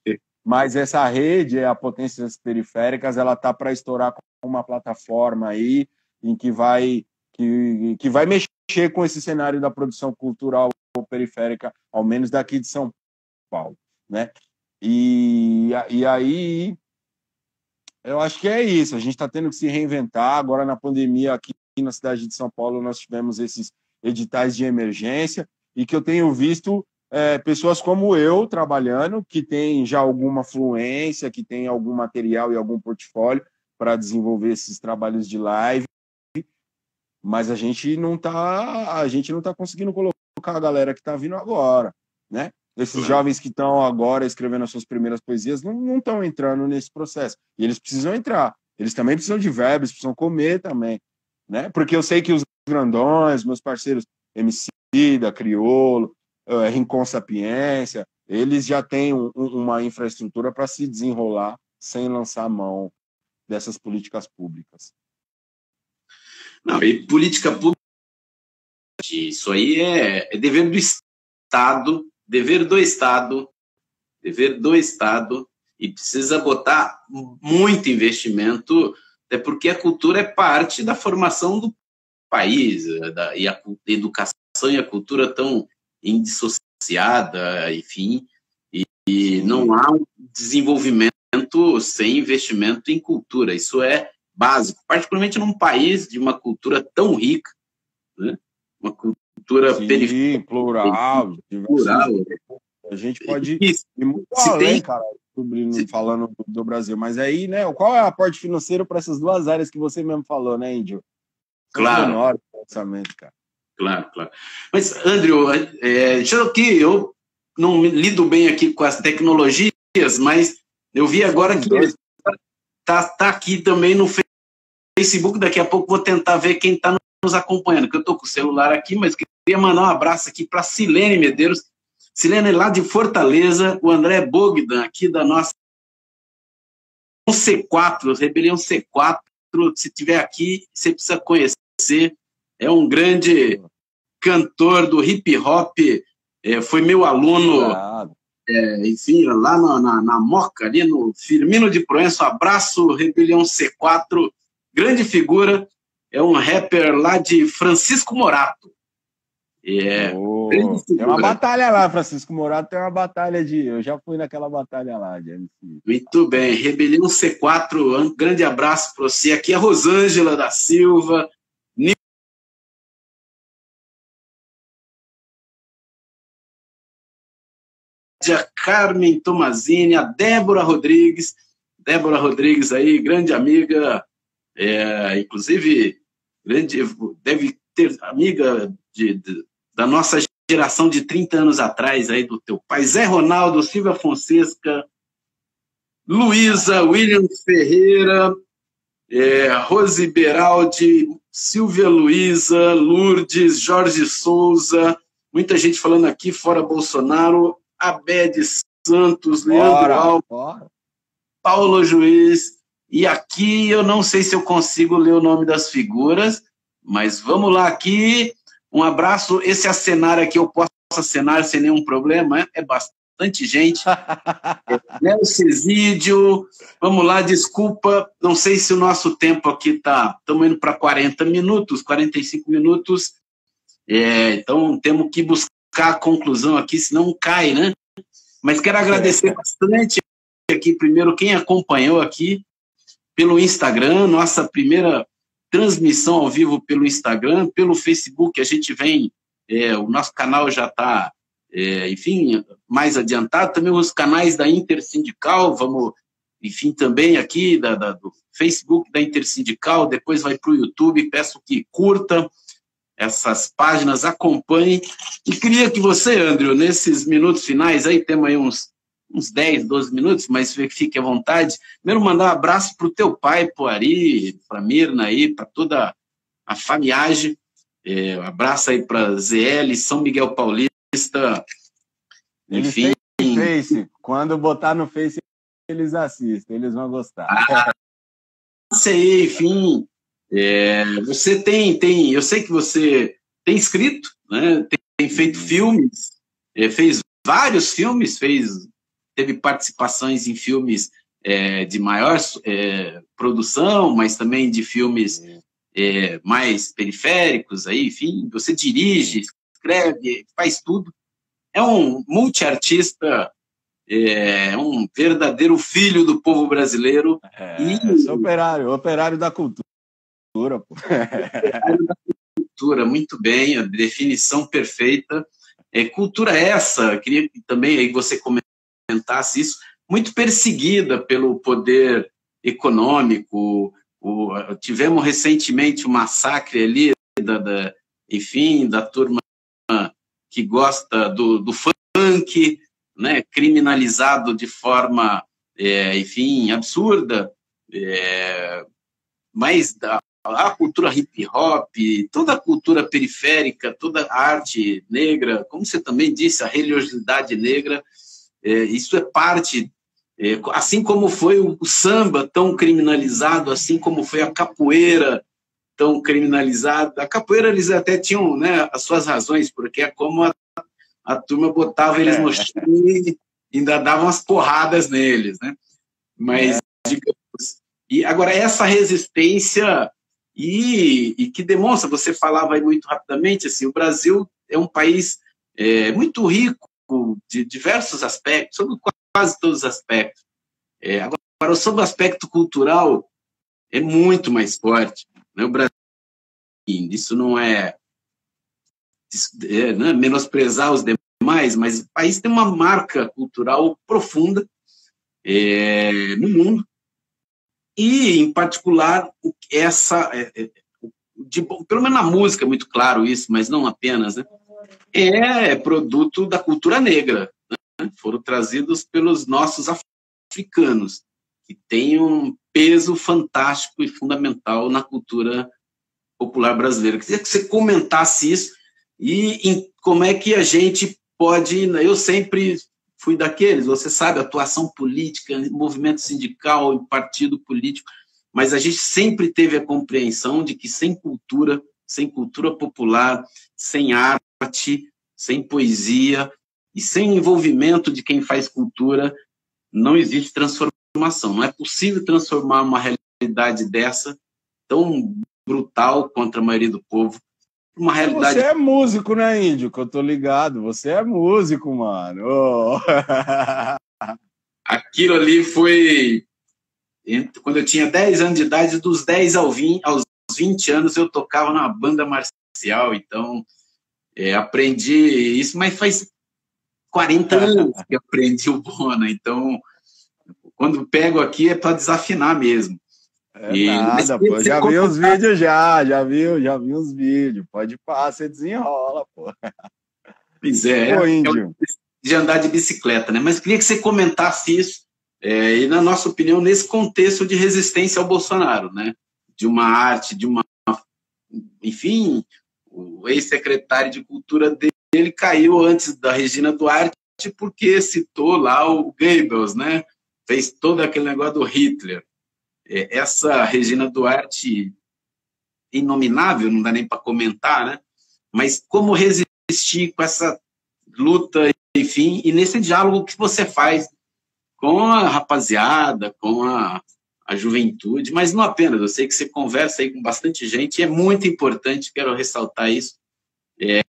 mas essa rede, a Potências Periféricas, ela está para estourar com uma plataforma aí em que vai mexer com esse cenário da produção cultural periférica, ao menos daqui de São Paulo, né? E aí eu acho que é isso. A gente está tendo que se reinventar. Agora, na pandemia, aqui na cidade de São Paulo, nós tivemos esses editais de emergência, e que eu tenho visto pessoas como eu trabalhando, que tem já alguma fluência, que tem algum material e algum portfólio para desenvolver esses trabalhos de live, mas a gente não tá conseguindo colocar a galera que está vindo agora, né? Esses jovens que estão agora escrevendo as suas primeiras poesias não estão entrando nesse processo, e eles precisam entrar. Eles também precisam de verbos, precisam comer também, né? Porque eu sei que os grandões, meus parceiros Emicida, Criolo, Rincon Sapiência, eles já têm uma infraestrutura para se desenrolar sem lançar a mão dessas políticas públicas. Não, e política pública, isso aí é dever do Estado, e precisa botar muito investimento, até porque a cultura é parte da formação do país, e a educação e a cultura tão indissociada, enfim, e não há um desenvolvimento sem investimento em cultura. Isso é básico, particularmente num país de uma cultura tão rica, né? Uma cultura periférica, plural. A gente pode ir muito além, cara, falando do Brasil. Mas aí, né, qual é o aporte financeiro para essas duas áreas que você mesmo falou, né, Índio? Claro. Menor pensamento, cara. Claro. Mas, Andrew, eu não lido bem aqui com as tecnologias, mas eu vi agora que tá aqui também no Facebook. Daqui a pouco vou tentar ver quem está nos acompanhando, que eu estou com o celular aqui, mas queria mandar um abraço aqui para Silene Medeiros. Silene, lá de Fortaleza, o André Bogdan, aqui da nossa C4, Rebelião C4, se tiver aqui, você precisa conhecer, é um grande cantor do hip hop, foi meu aluno, enfim, lá na Moca, ali no Firmino de Proença. Um abraço, Rebelião C4, grande figura, é um rapper lá de Francisco Morato. Tem uma batalha lá, Francisco Morato, tem uma batalha eu já fui naquela batalha lá de MC. Muito bem, Rebelião C4, um grande abraço para você. Aqui é a Rosângela da Silva, a Carmen Tomazini, a Débora Rodrigues aí, grande amiga, inclusive, deve ter amiga da nossa geração de 30 anos atrás, aí do teu pai, Zé Ronaldo, Silvia Fonseca, Luísa, William Ferreira, Rose Beraldi, Silvia Luísa, Lourdes, Jorge Souza, muita gente falando aqui, fora Bolsonaro, Abed Santos, Leandro Alves, Paulo Juiz, e aqui eu não sei se eu consigo ler o nome das figuras, mas vamos lá aqui. Um abraço, esse acenar aqui eu posso acenar sem nenhum problema, é bastante gente. Cesídio, vamos lá, desculpa, não sei se o nosso tempo aqui estamos indo para 40 minutos, 45 minutos, então temos que buscar a conclusão aqui, senão cai, né? Mas quero agradecer bastante aqui, primeiro, quem acompanhou aqui pelo Instagram, nossa primeira transmissão ao vivo pelo Instagram, pelo Facebook, a gente vem, o nosso canal já está, enfim, mais adiantado, também os canais da Intersindical, vamos, enfim, também aqui do Facebook da Intersindical, depois vai para o YouTube, peço que curta essas páginas, acompanhem, e queria que você, Andrew, nesses minutos finais, aí temos aí uns 10, 12 minutos, mas fique à vontade. Primeiro, mandar um abraço para o teu pai, para o Ari, para a Mirna, para toda a famiagem. Um abraço aí para ZL, São Miguel Paulista. Enfim. Face. Quando botar no Face, eles assistem, eles vão gostar. Sei, enfim. Você tem, eu sei que você tem escrito, né? Tem feito filmes, fez vários filmes, teve participações em filmes de maior produção, mas também de filmes mais periféricos, aí, enfim, você dirige, escreve, faz tudo. É um multiartista, um verdadeiro filho do povo brasileiro. Sou operário da cultura. Pô. Operário da cultura, muito bem, a definição perfeita. Cultura essa, queria que também aí você comentasse isso, muito perseguida pelo poder econômico. Tivemos recentemente um massacre ali, enfim, da turma que gosta do funk, né, criminalizado de forma, enfim, absurda, mas a cultura hip hop, toda a cultura periférica, toda a arte negra, como você também disse, a religiosidade negra, isso é parte, assim como foi o samba tão criminalizado, assim como foi a capoeira tão criminalizada. A capoeira eles até tinham, né, as suas razões, porque é como a turma botava eles no chão e ainda dava umas porradas neles, né? Mas, digamos, e agora essa resistência e que demonstra, você falava aí muito rapidamente, assim, o Brasil é um país muito rico de diversos aspectos, sobre quase todos os aspectos. Agora, sobre o aspecto cultural, é muito mais forte, né? O Brasil, isso não é menosprezar os demais, mas o país tem uma marca cultural profunda no mundo, e, em particular, pelo menos na música é muito claro isso, mas não apenas, né? É produto da cultura negra, né? Foram trazidos pelos nossos africanos, que têm um peso fantástico e fundamental na cultura popular brasileira. Queria que você comentasse isso e como é que a gente pode... Eu sempre fui daqueles, você sabe, atuação política, movimento sindical, partido político, mas a gente sempre teve a compreensão de que sem cultura popular, sem arte, sem poesia e sem envolvimento de quem faz cultura, não existe transformação. Não é possível transformar uma realidade dessa, tão brutal contra a maioria do povo, uma realidade... Você é músico, né, Índio? Que eu tô ligado. Você é músico, mano. Oh. Aquilo ali foi... Quando eu tinha 10 anos de idade, dos 10 aos 20 anos, eu tocava na banda marcial, então aprendi isso, mas faz 40 anos que aprendi o Bona, então quando pego aqui é para desafinar mesmo. Nada, pô. Já vi os vídeos, já vi uns vídeos. Pode passar, você desenrola, pô. Pois é, Índio. De andar de bicicleta, né? Mas queria que você comentasse isso, e na nossa opinião, nesse contexto de resistência ao Bolsonaro, né? De uma arte, enfim, o ex-secretário de Cultura dele caiu antes da Regina Duarte porque citou lá o Goebbels, né? Fez todo aquele negócio do Hitler. Essa Regina Duarte, inominável, não dá nem para comentar, né? Mas como resistir com essa luta, enfim, e nesse diálogo que você faz com a rapaziada, com a juventude, mas não apenas, eu sei que você conversa aí com bastante gente, e é muito importante, quero ressaltar isso, a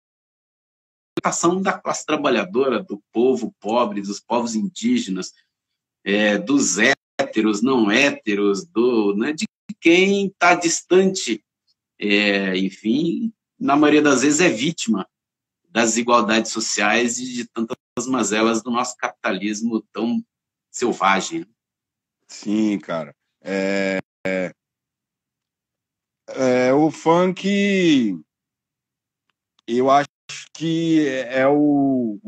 representação da classe trabalhadora, do povo pobre, dos povos indígenas, dos héteros, não héteros, né, de quem está distante, enfim, na maioria das vezes é vítima das desigualdades sociais e de tantas mazelas do nosso capitalismo tão selvagem. Sim, cara. O funk, eu acho que é o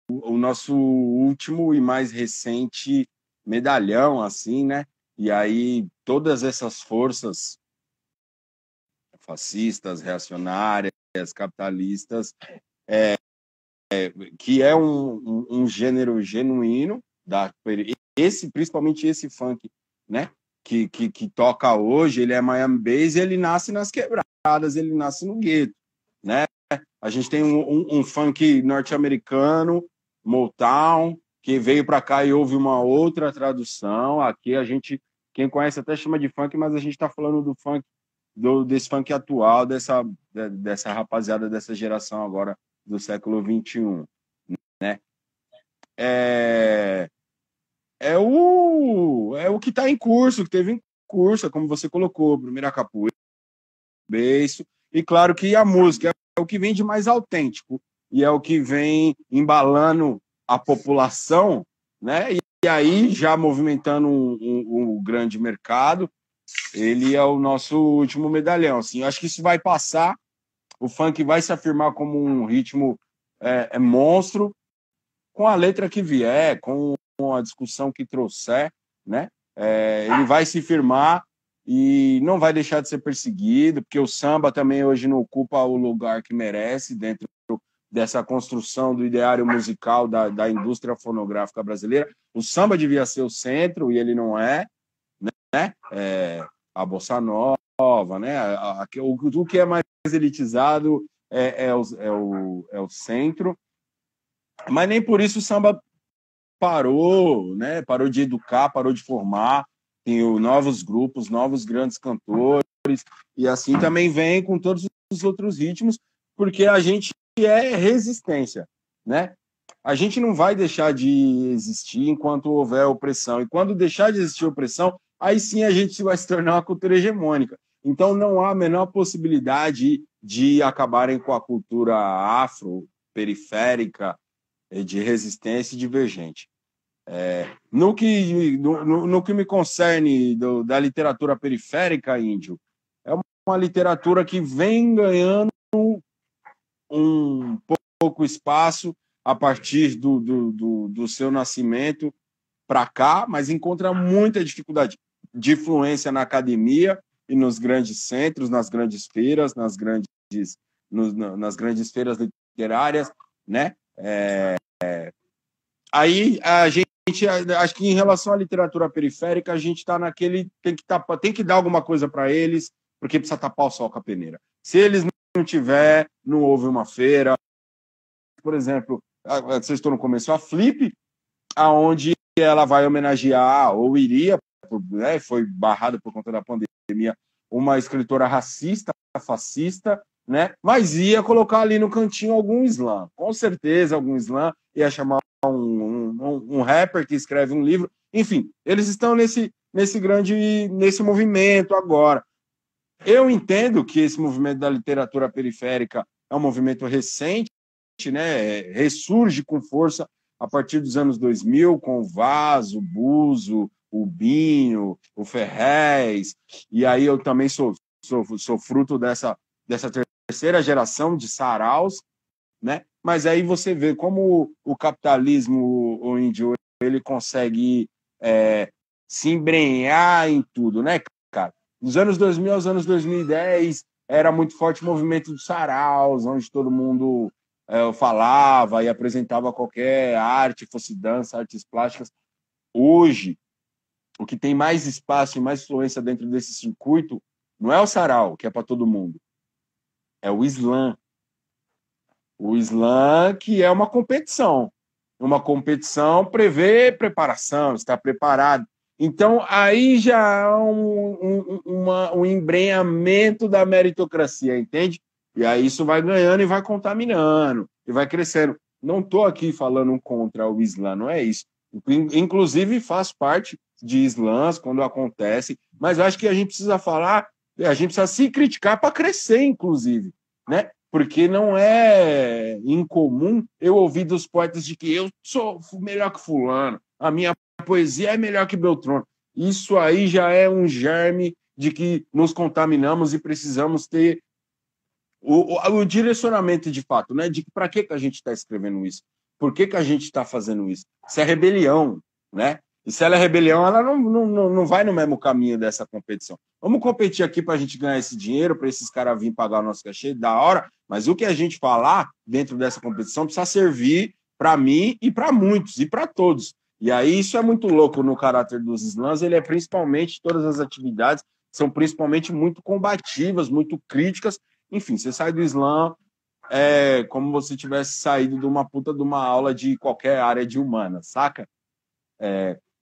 nosso último e mais recente medalhão, assim, né? E aí todas essas forças fascistas, reacionárias, capitalistas, que é um gênero genuíno, principalmente esse funk, né? Que toca hoje, ele é Miami Bass, ele nasce nas quebradas, ele nasce no gueto, né? A gente tem um funk norte-americano, Motown, que veio para cá e houve uma outra tradução. Aqui quem conhece até chama de funk, mas a gente está falando do funk, desse funk atual, dessa rapaziada, dessa geração agora do século XXI, né? É o que está em curso, que teve em curso, como você colocou, primeira capoeira, beiço, e claro que a música é o que vem de mais autêntico, e é o que vem embalando a população, né? E aí, já movimentando um grande mercado, ele é o nosso último medalhão. Assim, eu acho que isso vai passar, o funk vai se afirmar como um ritmo monstro, com a letra que vier, com a discussão que trouxer, né? Ele vai se firmar e não vai deixar de ser perseguido, porque o samba também hoje não ocupa o lugar que merece dentro dessa construção do ideário musical da indústria fonográfica brasileira. O samba devia ser o centro e ele não é, né? A bossa nova, né? O que é mais elitizado é o centro, mas nem por isso o samba parou, né? Parou de educar, parou de formar. Tem novos grupos, novos grandes cantores. e assim também vem com todos os outros ritmos, porque a gente é resistência, né? A gente não vai deixar de existir enquanto houver opressão, e quando deixar de existir opressão, aí sim a gente vai se tornar uma cultura hegemônica. Então não há a menor possibilidade de acabarem com a cultura afro, periférica, de resistência e divergente. No que me concerne da literatura periférica, Índio, é uma literatura que vem ganhando um pouco espaço a partir do seu nascimento para cá, mas encontra muita dificuldade de influência na academia e nos grandes centros, nas grandes feiras, nas grandes feiras literárias, né? Aí a gente, acho que em relação à literatura periférica, a gente está naquele, tem que dar alguma coisa para eles, porque precisa tapar o sol com a peneira. Se eles não tiver, não houve uma feira. Por exemplo, vocês estão no começo, a Flip, aonde ela vai homenagear, ou iria, né, foi barrada por conta da pandemia, uma escritora racista, fascista, né, mas ia colocar ali no cantinho algum slam. Com certeza, algum slam, ia chamar um rapper que escreve um livro. Enfim, eles estão nesse movimento agora. Eu entendo que esse movimento da literatura periférica é um movimento recente, né? Ressurge com força a partir dos anos 2000, com o Vaz, o Buzo, o Binho, o Ferrez, e aí eu também sou fruto dessa terceira geração de saraus, né? Mas aí você vê como o capitalismo, o índio, ele consegue se embrenhar em tudo, né, cara? Dos anos 2000 aos anos 2010, era muito forte o movimento dos saraus, onde todo mundo falava e apresentava qualquer arte, fosse dança, artes plásticas. Hoje, o que tem mais espaço e mais influência dentro desse circuito não é o sarau, que é para todo mundo, é o slam. O slam, que é uma competição. Uma competição prevê preparação, está preparado. Então, aí já há um embrenhamento da meritocracia, entende? E aí isso vai ganhando e vai contaminando, e vai crescendo. Não estou aqui falando contra o slam, não é isso. Inclusive, faz parte de slams quando acontece, mas eu acho que a gente precisa falar, a gente precisa se criticar para crescer, inclusive, né? Porque não é incomum eu ouvir dos poetas de que eu sou melhor que fulano, a minha poesia é melhor que Beltrano. Isso aí já é um germe de que nos contaminamos e precisamos ter o direcionamento de fato, né? De para que a gente está escrevendo isso? Por que a gente está fazendo isso? Isso é rebelião, né? E se ela é rebelião, ela não vai no mesmo caminho dessa competição. Vamos competir aqui para a gente ganhar esse dinheiro, para esses caras virem pagar o nosso cachê, da hora, mas o que a gente falar dentro dessa competição precisa servir para mim e para muitos, e para todos. E aí isso é muito louco no caráter dos slams, ele é principalmente, todas as atividades são principalmente muito combativas, muito críticas. Enfim, você sai do slam, é como se você tivesse saído de uma puta de uma aula de qualquer área de humana, saca?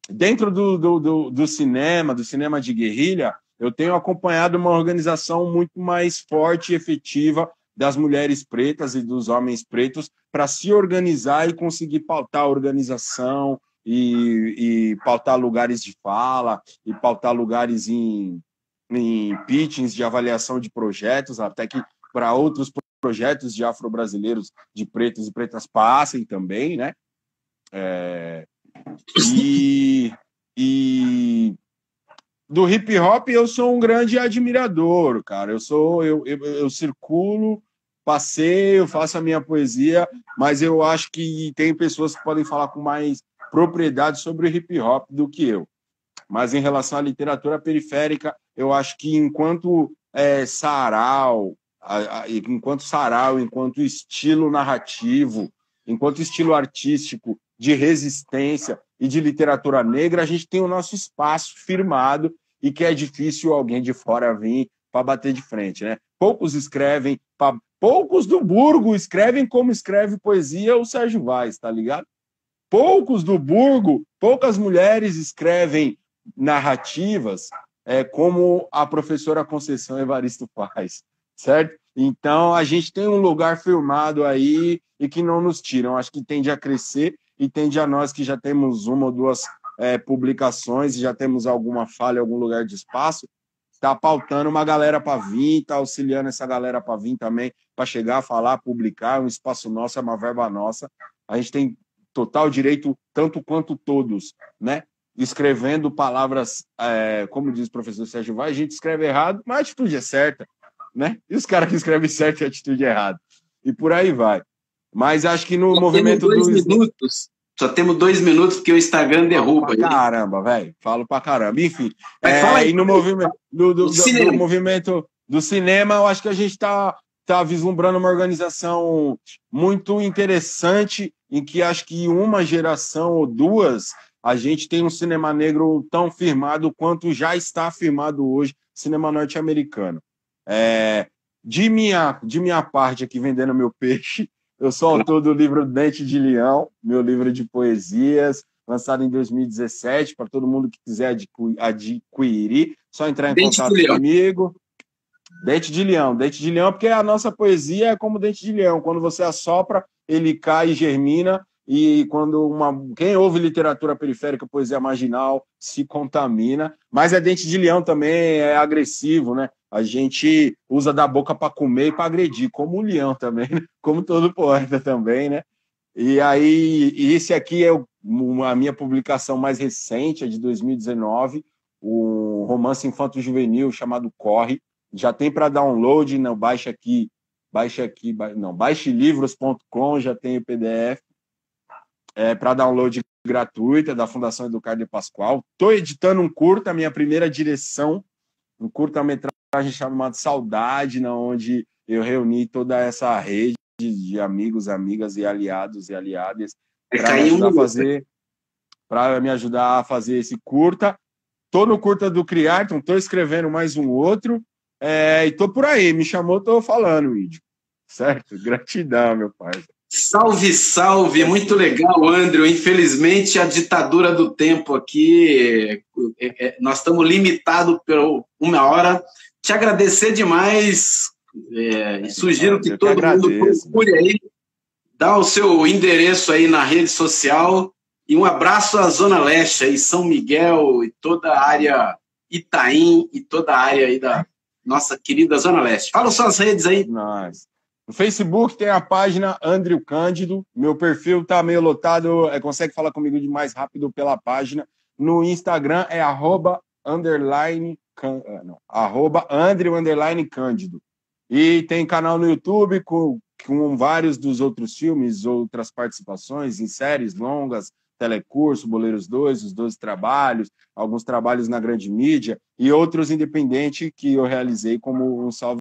Dentro do cinema de guerrilha, eu tenho acompanhado uma organização muito mais forte e efetiva das mulheres pretas e dos homens pretos para se organizar e conseguir pautar a organização e pautar lugares de fala e pautar lugares em pitchings de avaliação de projetos, até que para outros projetos de afro-brasileiros, de pretos e pretas passem também, né? E do hip hop eu sou um grande admirador, cara. Eu circulo, passeio, faço a minha poesia, mas eu acho que tem pessoas que podem falar com mais propriedade sobre o hip hop do que eu. Mas em relação à literatura periférica, eu acho que enquanto sarau, enquanto estilo narrativo, enquanto estilo artístico de resistência e de literatura negra, a gente tem o nosso espaço firmado e que é difícil alguém de fora vir para bater de frente, né? Poucos do Burgo escrevem como escreve poesia o Sérgio Vaz, tá ligado? Poucas mulheres escrevem narrativas como a professora Conceição Evaristo faz, certo? Então, a gente tem um lugar firmado aí e que não nos tiram. Acho que tende a crescer e tende a nós que já temos uma ou duas publicações e já temos alguma falha em algum lugar de espaço, está pautando uma galera para vir, está auxiliando essa galera para vir também, para chegar, falar, publicar. É um espaço nosso, é uma verba nossa. A gente tem total direito, tanto quanto todos, né? Escrevendo palavras, como diz o professor Sérgio Vai, a gente escreve errado, mas a atitude é certa, né? E os caras que escrevem certo e a atitude é errada. E por aí vai. Mas acho que no movimento dos... minutos. Só temos 2 minutos, porque o Instagram derruba. Falo pra caramba, velho. Falo pra caramba. Enfim, e no movimento do movimento do cinema, eu acho que a gente tá vislumbrando uma organização muito interessante, em que acho que uma geração ou duas, a gente tem um cinema negro tão firmado quanto já está firmado hoje, cinema norte-americano. De minha parte aqui, vendendo meu peixe, eu sou autor do livro Dente de Leão, meu livro de poesias, lançado em 2017, para todo mundo que quiser adquirir, só entrar em contato comigo. Dente de Leão, porque a nossa poesia é como dente de leão. Quando você assopra, ele cai e germina, e quem ouve literatura periférica, poesia marginal, se contamina. Mas dente de leão também, é agressivo, né? A gente usa da boca para comer e para agredir, como o leão também, né? Como todo poeta também, né? E aí, esse aqui é a minha publicação mais recente, é de 2019, um romance infanto-juvenil chamado Corre. Já tem para download, não, baixelivros.com, já tem o PDF, para download gratuito, é da Fundação Educar de Pascoal. Estou editando um curta, minha primeira direção, um curta-metragem chamado Saudade, onde eu reuni toda essa rede de amigos, amigas e aliados e aliadas para me ajudar a fazer esse curta. Estou no curta do Criar, então estou escrevendo mais um outro, e tô por aí, me chamou, tô falando, Ídio. Certo? Gratidão, meu pai. Salve, salve, muito legal, Andrew. Infelizmente, a ditadura do tempo aqui, nós estamos limitados por 1 hora. Te agradecer demais, sugiro que todo mundo procure aí, dá o seu endereço aí na rede social, e um abraço à Zona Leste, aí, São Miguel e toda a área Itaim e toda a área aí da nossa querida Zona Leste. Fala suas redes aí. Nice. No Facebook tem a página Andrew Cândido. Meu perfil tá meio lotado, consegue falar comigo de mais rápido pela página. No Instagram é @Andrew_Cândido. E tem canal no YouTube com vários dos outros filmes, outras participações em séries longas, Telecurso, Boleiros 2, Os 12 Trabalhos, alguns trabalhos na grande mídia e outros independentes que eu realizei, como um Salve